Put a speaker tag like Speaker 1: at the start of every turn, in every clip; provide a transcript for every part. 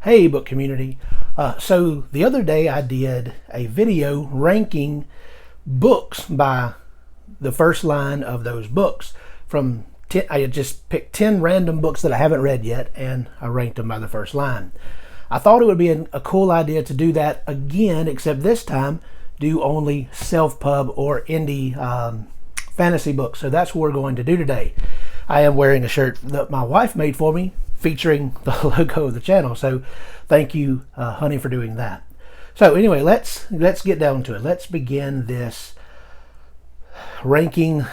Speaker 1: Hey, book community. So the other day I did a video ranking books by the first line of those books. From 10, I just picked 10 random books that I haven't read yet, and I ranked them by the first line. I thought it would be a cool idea to do that again, except this time do only self-pub or indie fantasy books. So that's what we're going to do today. I am wearing a shirt that my wife made for me, featuring the logo of the channel. So thank you, honey, for doing that. So anyway, let's get down to it. Let's begin this ranking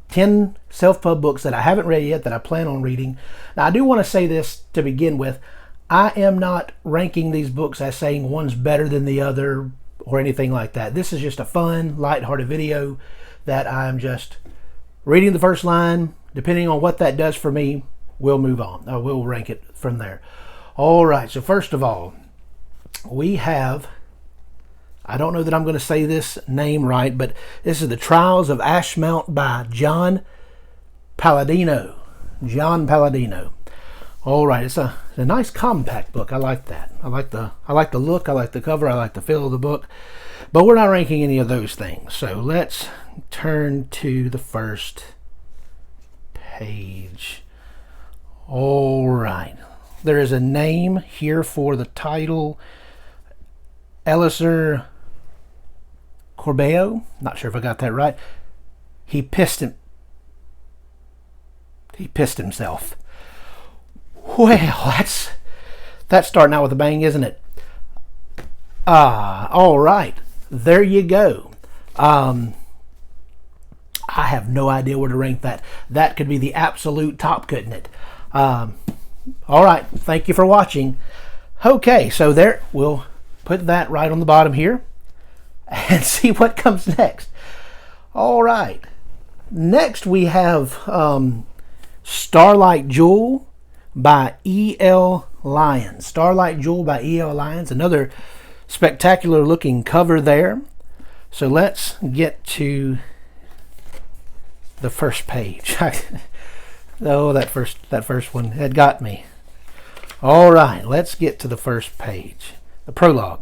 Speaker 1: 10 self-pub books that I haven't read yet that I plan on reading. Now, I do want to say this to begin with. I am not ranking these books as saying one's better than the other or anything like that. This is just a fun, lighthearted video that I'm just reading the first line. Depending on what that does for me, we'll move on. We'll rank it from there. All right, so first of all, we have, I don't know that I'm going to say this name right, but this is The Trials of Ashmount by John Palladino. John Palladino. All right, it's a nice compact book. I like that. I like the look, I like the cover, I like the feel of the book. But we're not ranking any of those things. So let's turn to the first page. All right, there is a name here for the title, Eliezer Corbeau. Not sure if I got that right. He pissed himself. Well, that's starting out with a bang, isn't it? All right, there you go. I have no idea where to rank that. That could be the absolute top, couldn't it? All right, thank you for watching. Okay, so there, we'll put that right on the bottom here and see what comes next. All right, next we have Starlight Jewel by E.L. Lyons. Starlight Jewel by E.L. Lyons, another spectacular looking cover there. So let's get to the first page. Oh, that first one had got me. All right, let's get to the first page. The prologue.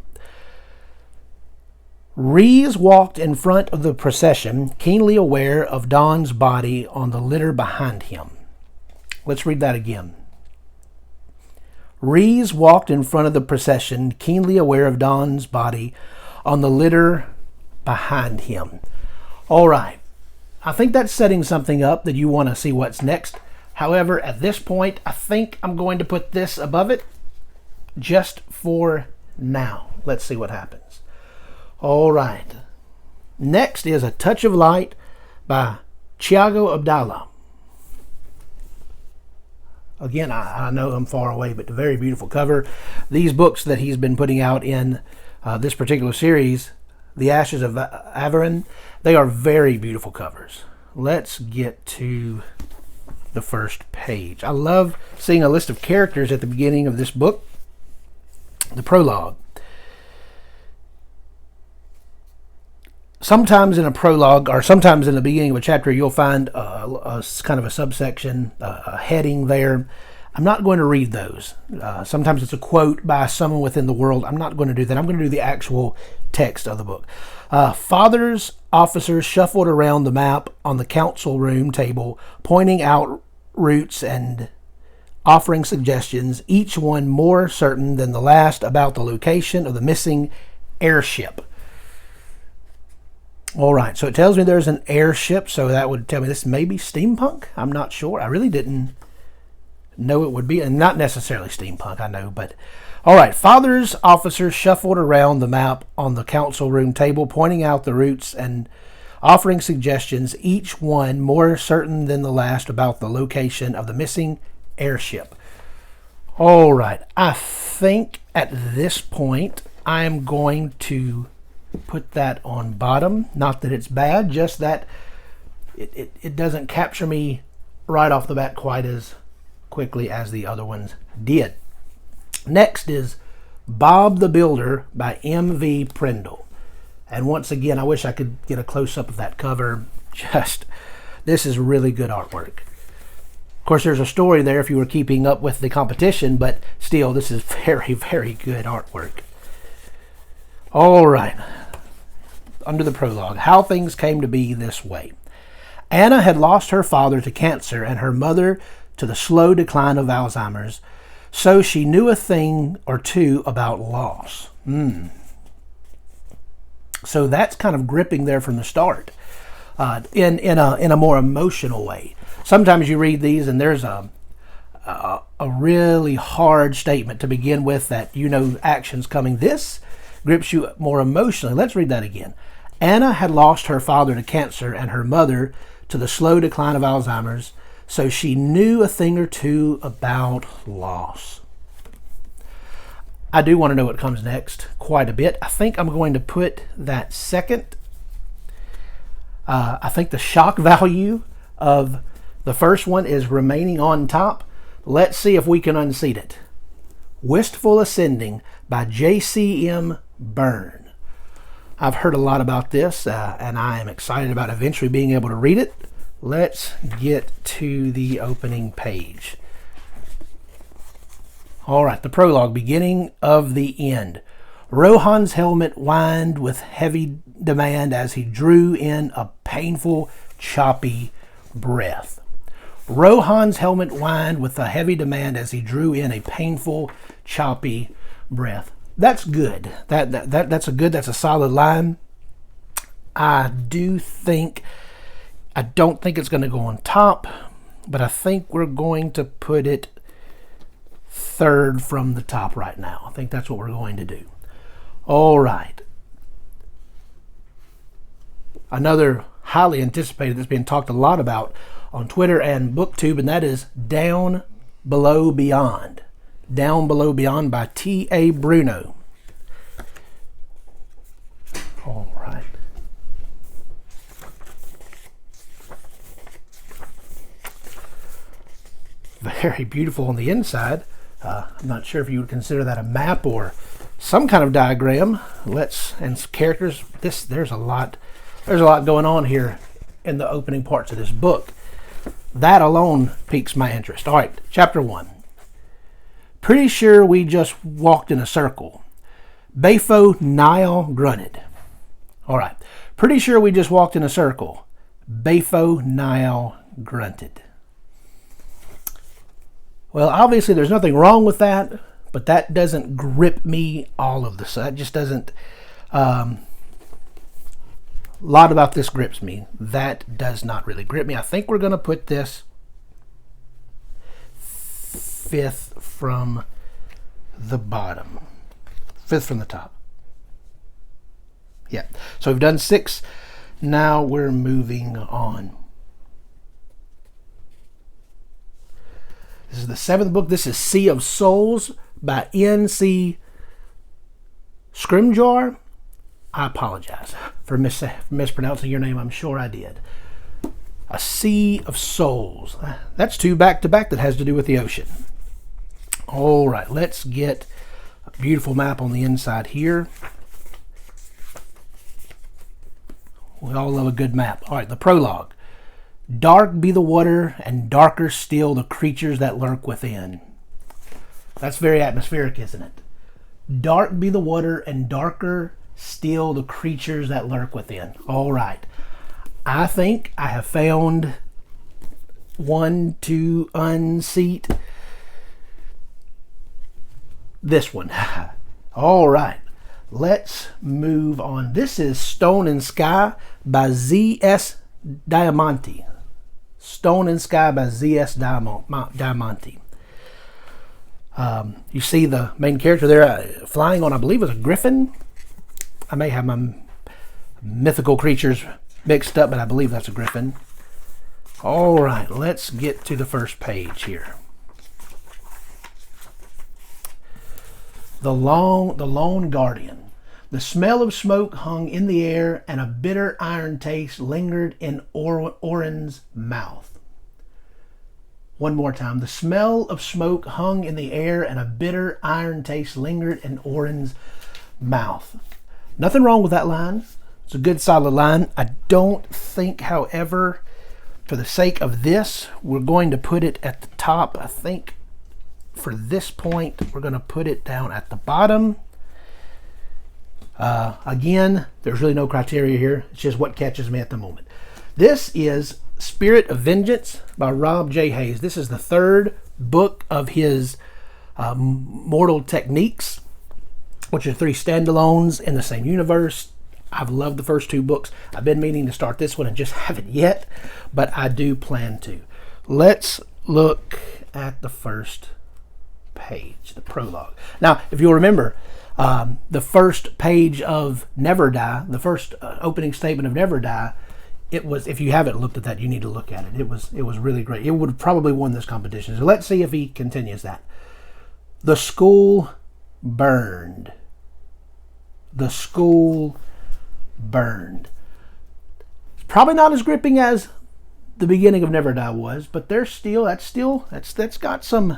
Speaker 1: Rhys walked in front of the procession, keenly aware of Don's body on the litter behind him. Let's read that again. Rhys walked in front of the procession, keenly aware of Don's body on the litter behind him. All right. I think that's setting something up that you want to see what's next. However, at this point, I think I'm going to put this above it just for now. Let's see what happens. All right. Next is A Touch of Light by Thiago Abdallah. Again, I know I'm far away, but a very beautiful cover. These books that he's been putting out in this particular series, The Ashes of Averin, they are very beautiful covers. Let's get to the first page. I love seeing a list of characters at the beginning of this book. The prologue. Sometimes in a prologue, or sometimes in the beginning of a chapter, you'll find a kind of a subsection, a heading there. I'm not going to read those. Sometimes it's a quote by someone within the world. I'm not going to do that. I'm going to do the actual text of the book. Father's officers shuffled around the map on the council room table, pointing out routes and offering suggestions, each one more certain than the last about the location of the missing airship. All right, so it tells me there's an airship, so that would tell me this may be steampunk. I'm not sure. I really didn't know it would be, and not necessarily steampunk, I know, but all right. Father's officers shuffled around the map on the council room table, pointing out the routes and offering suggestions, each one more certain than the last about the location of the missing airship. All right, I think at this point I'm going to put that on bottom. Not that it's bad, just that it doesn't capture me right off the bat quite as quickly as the other ones did. Next is Bob the Builder by M.V. Prindle. And once again, I wish I could get a close-up of that cover. This is really good artwork. Of course, there's a story there if you were keeping up with the competition, but still, this is very, very good artwork. All right. Under the prologue, how things came to be this way. Anna had lost her father to cancer and her mother to the slow decline of Alzheimer's, so she knew a thing or two about loss. So that's kind of gripping there from the start, in a more emotional way. Sometimes you read these and there's a really hard statement to begin with that action's coming. This grips you more emotionally. Let's read that again. Anna had lost her father to cancer and her mother to the slow decline of Alzheimer's, so she knew a thing or two about loss. I do want to know what comes next quite a bit. I think I'm going to put that second. I think the shock value of the first one is remaining on top. Let's see if we can unseat it. Wistful Ascending by J.C.M. Byrne. I've heard a lot about this, and I am excited about eventually being able to read it. Let's get to the opening page. All right, the prologue, beginning of the end. Rohan's helmet whined with heavy demand as he drew in a painful, choppy breath. Rohan's helmet whined with a heavy demand as he drew in a painful, choppy breath. That's good. That's a solid line. I don't think it's going to go on top, but I think we're going to put it third from the top right now. I think that's what we're going to do. All right. Another highly anticipated that's being talked a lot about on Twitter and BookTube, and that is Down Below Beyond. Down Below Beyond by T.A. Bruno. All right. Very beautiful on the inside. I'm not sure if you would consider that a map or some kind of diagram. And characters. There's a lot going on here in the opening parts of this book. That alone piques my interest. All right, chapter 1. Pretty sure we just walked in a circle. Bafo Niall grunted. All right. Pretty sure we just walked in a circle. Bafo Niall grunted. Well, obviously there's nothing wrong with that, but that doesn't grip me all of this. That just doesn't... a lot about this grips me. That does not really grip me. I think we're going to put this fifth from the bottom. Fifth from the top. Yeah. So we've done 6. Now we're moving on. This is the 7th book. This is Sea of Souls by N.C. Scrimgeour. I apologize for mispronouncing your name. I'm sure I did. A Sea of Souls. That's 2 back-to-back that has to do with the ocean. All right, let's get a beautiful map on the inside here. We all love a good map. All right, the prologue. Dark be the water, and darker still the creatures that lurk within. That's very atmospheric, isn't it? Dark be the water, and darker still the creatures that lurk within. All right. I think I have found one to unseat this one. All right. Let's move on. This is Stone and Sky by Z.S. Diamante. Stone and Sky by Z.S. Diamante. You see the main character there flying on, I believe, is a griffin. I may have my mythical creatures mixed up, but I believe that's a griffin. All right, let's get to the first page here. The Lone Guardian. The smell of smoke hung in the air, and a bitter iron taste lingered in Orin's mouth. One more time. The smell of smoke hung in the air, and a bitter iron taste lingered in Orin's mouth. Nothing wrong with that line. It's a good, solid line. I don't think, however, for the sake of this, we're going to put it at the top. I think for this point, we're going to put it down at the bottom. Again, there's really no criteria here. It's just what catches me at the moment. This is Spirit of Vengeance by Rob J. Hayes. This is the third book of his Mortal Techniques, which are 3 standalones in the same universe. I've loved the first 2 books. I've been meaning to start this one and just haven't yet, but I do plan to. Let's look at the first page, the prologue. Now, if you'll remember, the first page of Never Die, the first opening statement of Never Die, it was, if you haven't looked at that, you need to look at it. It was really great. It would have probably won this competition. So let's see if he continues that. The school burned. The school burned. It's probably not as gripping as the beginning of Never Die was, but that's got some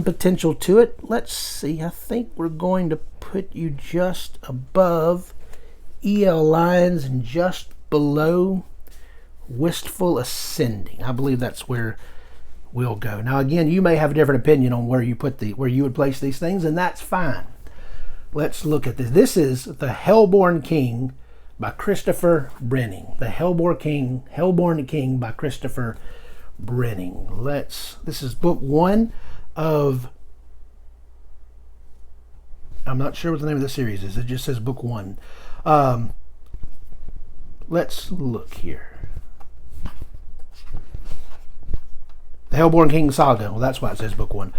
Speaker 1: potential to it. Let's see. I think we're going to put you just above E.L. Lyons and just below Wistful Ascending. I believe that's where we'll go. Now again, you may have a different opinion on where you would place these things, and that's fine. Let's look at this. This is The Hellborn King by Christopher Brenning. The Hellborn King by Christopher Brenning. This is book 1 of, I'm not sure what the name of the series is. It just says book 1. Let's look here. The Hellborn King Saga. Well, that's why it says book 1.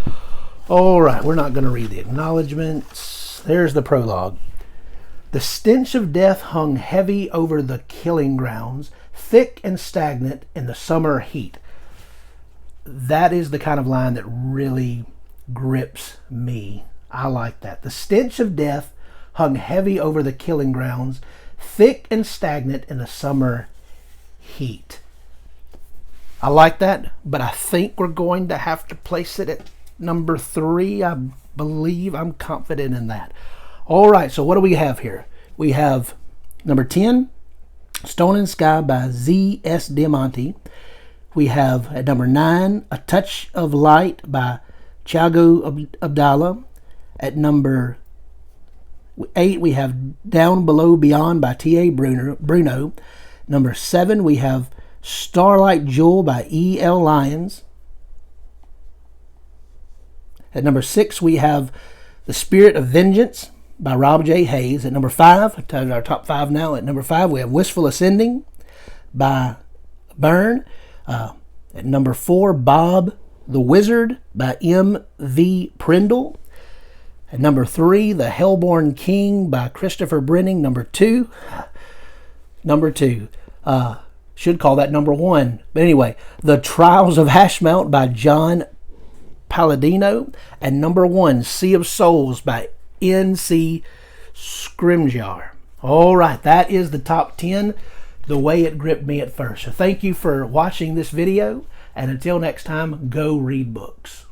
Speaker 1: All right, we're not going to read the acknowledgments. There's the prologue. The stench of death hung heavy over the killing grounds, thick and stagnant in the summer heat. That is the kind of line that really grips me. I like that. The stench of death hung heavy over the killing grounds, thick and stagnant in the summer heat. I like that, but I think we're going to have to place it at number 3. I believe, I'm confident in that. All right, so what do we have here? We have number 10, Stone and Sky by Z.S. Diamante. We have at number 9, A Touch of Light by Thiago Abdallah. At number 8, we have Down Below Beyond by T.A. Bruno. Number 7, we have Starlight Jewel by E.L. Lyons. At number 6, we have The Spirit of Vengeance by Rob J. Hayes. At number 5, our top 5 now. At number 5, we have Wistful Ascending by Byrne. At number 4, Bob the Wizard by M.V. Prindle. At number 3, The Hellborn King by Christopher Brenning. Number 2, should call that number 1. But anyway, The Trials of Hashmount by John Palladino. And number 1, Sea of Souls by N.C. Scrimgeour. All right, that is the top 10, the way it gripped me at first. So thank you for watching this video, and until next time, go read books.